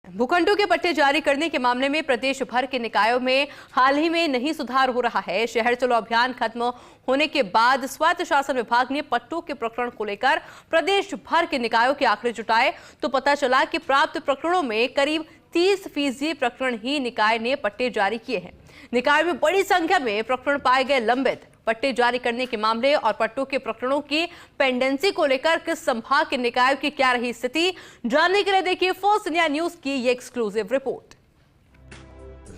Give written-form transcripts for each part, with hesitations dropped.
भूखंडों के पट्टे जारी करने के मामले में प्रदेश भर के निकायों में हाल ही में नहीं सुधार हो रहा है। शहर चलो अभियान खत्म होने के बाद स्वायत्त शासन विभाग ने पट्टों के प्रकरण को लेकर प्रदेश भर के निकायों के आंकड़े जुटाए तो पता चला कि प्राप्त प्रकरणों में करीब 30% प्रकरण ही निकाय ने पट्टे जारी किए हैं। निकाय में बड़ी संख्या में प्रकरण पाए गए लंबित। पट्टे जारी करने के मामले और पट्टों के प्रकरणों की पेंडेंसी को लेकर किस संभाग के निकायों की क्या रही स्थिति, जानने के लिए देखिए फर्स्ट इंडिया न्यूज की ये एक्सक्लूसिव रिपोर्ट।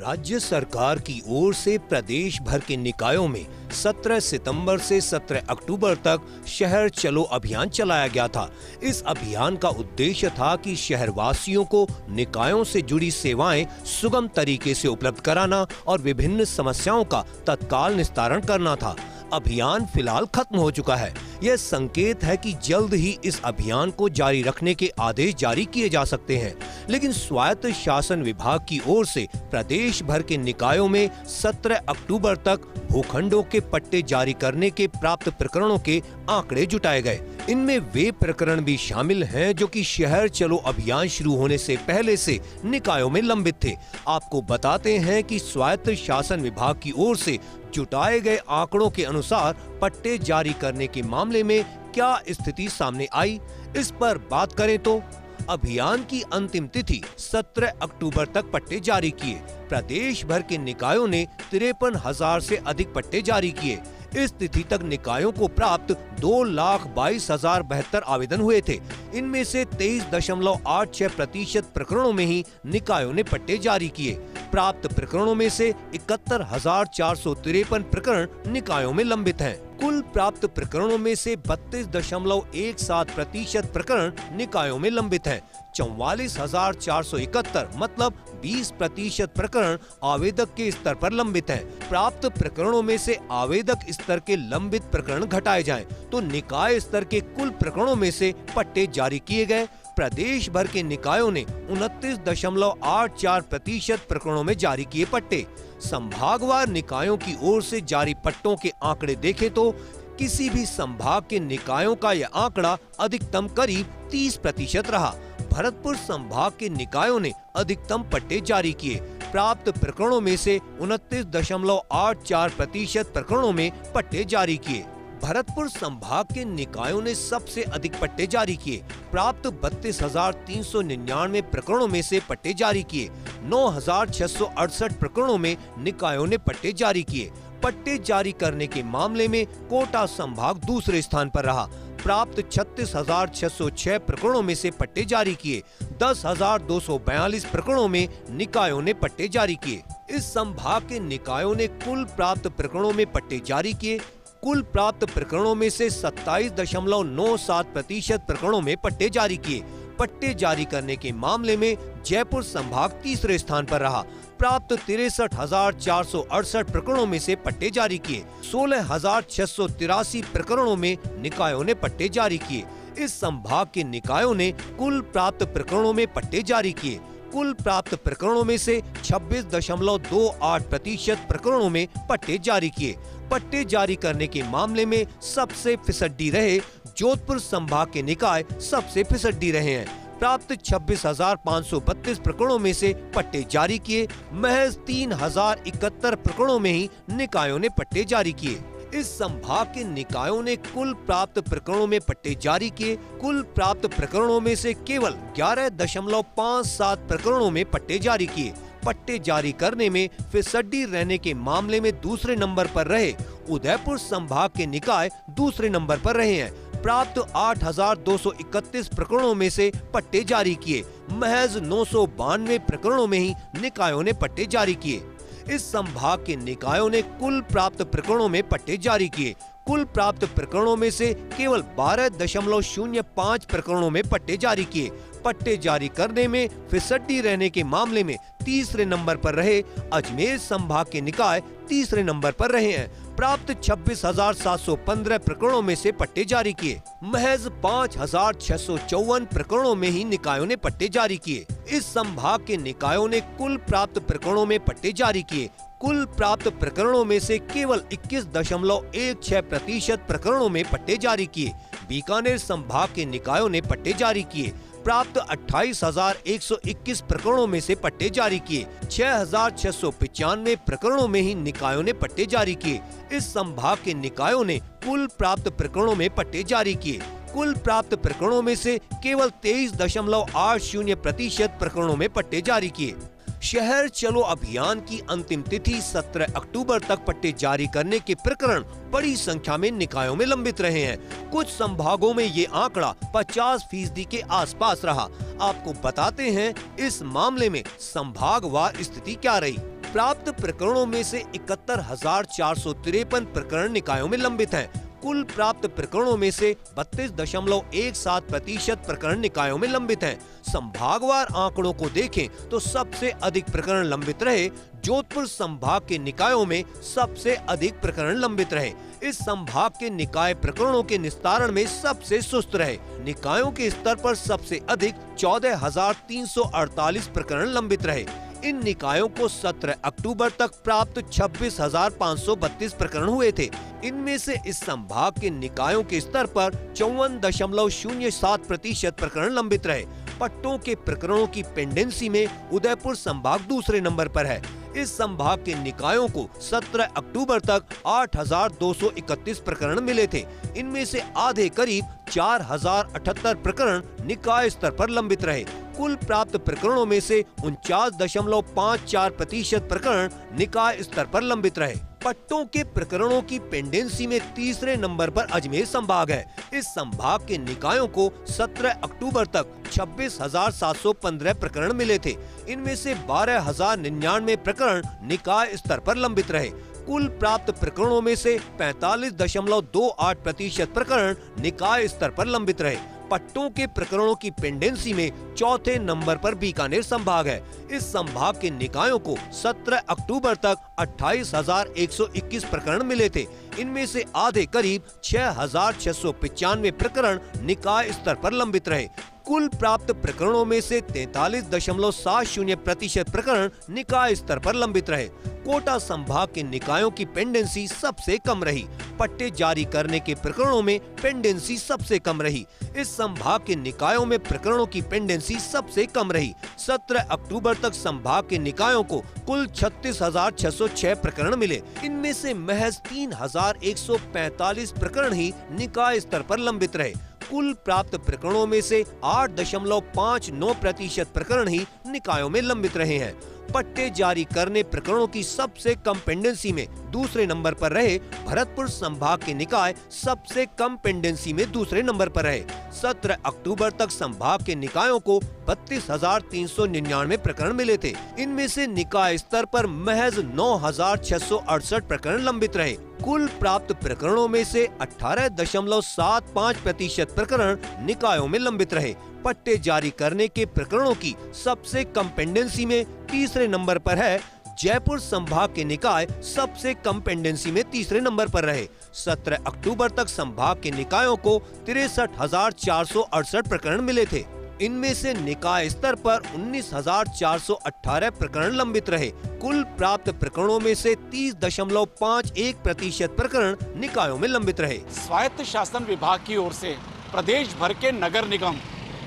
राज्य सरकार की ओर से प्रदेश भर के निकायों में 17 सितंबर से 17 अक्टूबर तक शहर चलो अभियान चलाया गया था। इस अभियान का उद्देश्य था कि शहरवासियों को निकायों से जुड़ी सेवाएं सुगम तरीके से उपलब्ध कराना और विभिन्न समस्याओं का तत्काल निस्तारण करना था। अभियान फिलहाल खत्म हो चुका है। यह संकेत है कि जल्द ही इस अभियान को जारी रखने के आदेश जारी किए जा सकते हैं, लेकिन स्वायत्त शासन विभाग की ओर से प्रदेश भर के निकायों में 17 अक्टूबर तक भूखंडों के पट्टे जारी करने के प्राप्त प्रकरणों के आंकड़े जुटाए गए। इनमें वे प्रकरण भी शामिल हैं जो कि शहर चलो अभियान शुरू होने से पहले से निकायों में लंबित थे। आपको बताते हैं कि स्वायत्त शासन विभाग की ओर से जुटाए गए आंकड़ों के अनुसार पट्टे जारी करने के मामले में क्या स्थिति सामने आई, इस पर बात करें तो अभियान की अंतिम तिथि 17 अक्टूबर तक पट्टे जारी किए। प्रदेश भर के निकायों ने 53,000 से अधिक पट्टे जारी किए। इस तिथि तक निकायों को प्राप्त 2,22,072 आवेदन हुए थे। इनमें से 23.86% प्रकरणों में ही निकायों ने पट्टे जारी किए। प्राप्त प्रकरणों में से 71,453 प्रकरण निकायों में लंबित हैं। कुल प्राप्त प्रकरणों में से 32.17% प्रकरण निकायों में लंबित हैं। 44,471 मतलब 20% प्रकरण आवेदक के स्तर पर लंबित हैं। प्राप्त प्रकरणों में से आवेदक स्तर के लंबित प्रकरण घटाए जाएं तो निकाय स्तर के कुल प्रकरणों में से पट्टे जारी किए गए। प्रदेश भर के निकायों ने 29.84% प्रकरणों में जारी किए पट्टे। संभागवार निकायों की ओर से जारी पट्टों के आंकड़े देखें तो किसी भी संभाग के निकायों का यह आंकड़ा अधिकतम करीब 30% रहा। भरतपुर संभाग के निकायों ने अधिकतम पट्टे जारी किए। प्राप्त प्रकरणों में से 29.84% प्रकरणों में पट्टे जारी किए। भरतपुर संभाग के निकायों ने सबसे अधिक पट्टे जारी किए। प्राप्त 32,399 प्रकरणों में से पट्टे जारी किए। 9,668 प्रकरणों में निकायों ने पट्टे जारी किए। पट्टे जारी करने के मामले में कोटा संभाग दूसरे स्थान पर रहा। प्राप्त 36,606 प्रकरणों में से पट्टे जारी किए। 10,242 प्रकरणों में निकायों ने पट्टे जारी किए। इस संभाग के निकायों ने कुल प्राप्त प्रकरणों में पट्टे जारी किए। कुल प्राप्त प्रकरणों में से 27.97% प्रकरणों में पट्टे जारी किए। पट्टे जारी करने के मामले में जयपुर संभाग तीसरे स्थान पर रहा। प्राप्त 63,468 प्रकरणों में से पट्टे जारी किए। 16,683 प्रकरणों में निकायों ने पट्टे जारी किए। इस संभाग के निकायों ने कुल प्राप्त प्रकरणों में पट्टे जारी किए। कुल प्राप्त प्रकरणों में से 26.28% प्रकरणों में पट्टे जारी किए। पट्टे जारी करने के मामले में सबसे फिसड्डी रहे जोधपुर संभाग के निकाय सबसे फिसड्डी रहे हैं। प्राप्त 26,532 प्रकरणों में से पट्टे जारी किए। महज 3,071 प्रकरणों में ही निकायों ने पट्टे जारी किए। इस संभाग के निकायों ने कुल प्राप्त प्रकरणों में पट्टे जारी किए। कुल प्राप्त प्रकरणों में से केवल 11.57 प्रकरणों में पट्टे जारी किए। पट्टे जारी करने में फिसड्डी रहने के मामले में दूसरे नंबर पर रहे उदयपुर संभाग के निकाय दूसरे नंबर पर रहे हैं। प्राप्त 8,231 प्रकरणों में से पट्टे जारी किए। महज 992 प्रकरणों में ही निकायों ने पट्टे जारी किए। इस संभाग के निकायों ने कुल प्राप्त प्रकरणों में पट्टे जारी किए। कुल प्राप्त प्रकरणों में से केवल 12.05 प्रकरणों में पट्टे जारी किए। पट्टे जारी करने में फिसड्डी रहने के मामले में तीसरे नंबर पर रहे अजमेर संभाग के निकाय तीसरे नंबर पर रहे हैं। प्राप्त 26,715 प्रकरणों में से पट्टे जारी किए। महज 5,654 प्रकरणों में ही निकायों ने पट्टे जारी किए। इस संभाग के निकायों ने कुल प्राप्त प्रकरणों में पट्टे जारी किए। कुल प्राप्त प्रकरणों में से केवल 21.16% प्रकरणों में पट्टे जारी किए। बीकानेर संभाग के निकायों ने पट्टे जारी किए। प्राप्त 28,121 प्रकरणों में से पट्टे जारी किए। 6,695 प्रकरणों में ही निकायों ने पट्टे जारी किए। इस संभाग के निकायों ने कुल प्राप्त प्रकरणों में पट्टे जारी किए। कुल प्राप्त प्रकरणों में से केवल 23.80% प्रकरणों में पट्टे जारी किए। शहर चलो अभियान की अंतिम तिथि 17 अक्टूबर तक पट्टे जारी करने के प्रकरण बड़ी संख्या में निकायों में लंबित रहे हैं। कुछ संभागों में ये आंकड़ा 50% के आसपास रहा। आपको बताते हैं इस मामले में संभागवार स्थिति क्या रही। प्राप्त प्रकरणों में से 71,453 प्रकरण निकायों में लंबित हैं। कुल प्राप्त प्रकरणों में से 32.17% प्रकरण निकायों में लंबित हैं। संभागवार आंकड़ों को देखें तो सबसे अधिक प्रकरण लंबित रहे जोधपुर संभाग के निकायों में सबसे अधिक प्रकरण लंबित रहे। इस संभाग के निकाय प्रकरणों के निस्तारण में सबसे सुस्त रहे। निकायों के स्तर पर सबसे अधिक 14,348 प्रकरण लंबित रहे। इन निकायों को 17 अक्टूबर तक प्राप्त 26,532 प्रकरण हुए थे। इनमें से इस संभाग के निकायों के स्तर पर 54.07% प्रकरण लंबित रहे। पट्टों के प्रकरणों की पेंडेंसी में उदयपुर संभाग दूसरे नंबर पर है। इस संभाग के निकायों को 17 अक्टूबर तक 8,231 प्रकरण मिले थे। इनमें से आधे करीब 4,078 प्रकरण निकाय स्तर पर लंबित रहे। कुल प्राप्त प्रकरणों में से 49.54% प्रकरण निकाय स्तर पर लंबित रहे। पट्टों के प्रकरणों की पेंडेंसी में तीसरे नंबर पर अजमेर संभाग है। इस संभाग के निकायों को 17 अक्टूबर तक 26,715 प्रकरण मिले थे। इनमें से 12,099 प्रकरण निकाय स्तर पर लंबित रहे। कुल प्राप्त प्रकरणों में से 45.28% प्रकरण निकाय स्तर पर लंबित रहे। पट्टों के प्रकरणों की पेंडेंसी में चौथे नंबर पर बीकानेर संभाग है। इस संभाग के निकायों को 17 अक्टूबर तक 28,121 प्रकरण मिले थे। इनमें से आधे करीब 6,695 प्रकरण निकाय स्तर पर लंबित रहे। कुल प्राप्त प्रकरणों में से 43.70% प्रकरण निकाय स्तर पर लंबित रहे। कोटा संभाग के निकायों की पेंडेंसी सबसे कम रही। पट्टे जारी करने के प्रकरणों में पेंडेंसी सबसे कम रही। इस संभाग के निकायों में प्रकरणों की पेंडेंसी सबसे कम रही। 17 अक्टूबर तक संभाग के निकायों को कुल 36,606 प्रकरण मिले। इनमें से महज 3,145 प्रकरण ही निकाय स्तर पर लंबित रहे। कुल प्राप्त प्रकरणों में से 8.59% प्रकरण ही निकायों में लंबित रहे हैं। पट्टे जारी करने प्रकरणों की सबसे कम पेंडेंसी में दूसरे नंबर पर रहे भरतपुर संभाग के निकाय सबसे कम पेंडेंसी में दूसरे नंबर पर रहे। 17 अक्टूबर तक संभाग के निकायों को 32,399 प्रकरण मिले थे। इनमें से निकाय स्तर पर महज 9,668 प्रकरण लंबित रहे। कुल प्राप्त प्रकरणों में से 18.75% प्रकरण निकायों में लंबित रहे। पट्टे जारी करने के प्रकरणों की सबसे कम पेंडेंसी में तीसरे नंबर पर है जयपुर संभाग के निकाय सबसे कम पेंडेंसी में तीसरे नंबर पर रहे। 17 अक्टूबर तक संभाग के निकायों को 63,468 प्रकरण मिले थे। इनमें से निकाय स्तर पर 19,418 प्रकरण लंबित रहे। कुल प्राप्त प्रकरणों में से 30.51% प्रकरण निकायों में लंबित रहे। स्वायत्त शासन विभाग की ओर से प्रदेश भर के नगर निगम,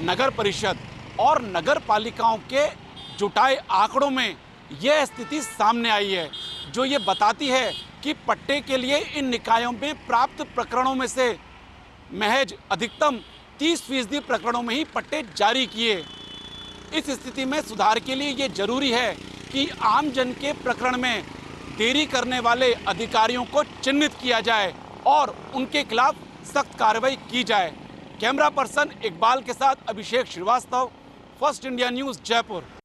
नगर परिषद और नगर पालिकाओं के जुटाए आंकड़ों में यह स्थिति सामने आई है, जो ये बताती है कि पट्टे के लिए इन निकायों में प्राप्त प्रकरणों में से महज अधिकतम 30% प्रकरणों में ही पट्टे जारी किए। इस स्थिति में सुधार के लिए ये जरूरी है कि आम जन के प्रकरण में देरी करने वाले अधिकारियों को चिन्हित किया जाए और उनके खिलाफ सख्त कार्रवाई की जाए। कैमरा पर्सन इकबाल के साथ Abhishek Srivastava, First India News, Jaipur.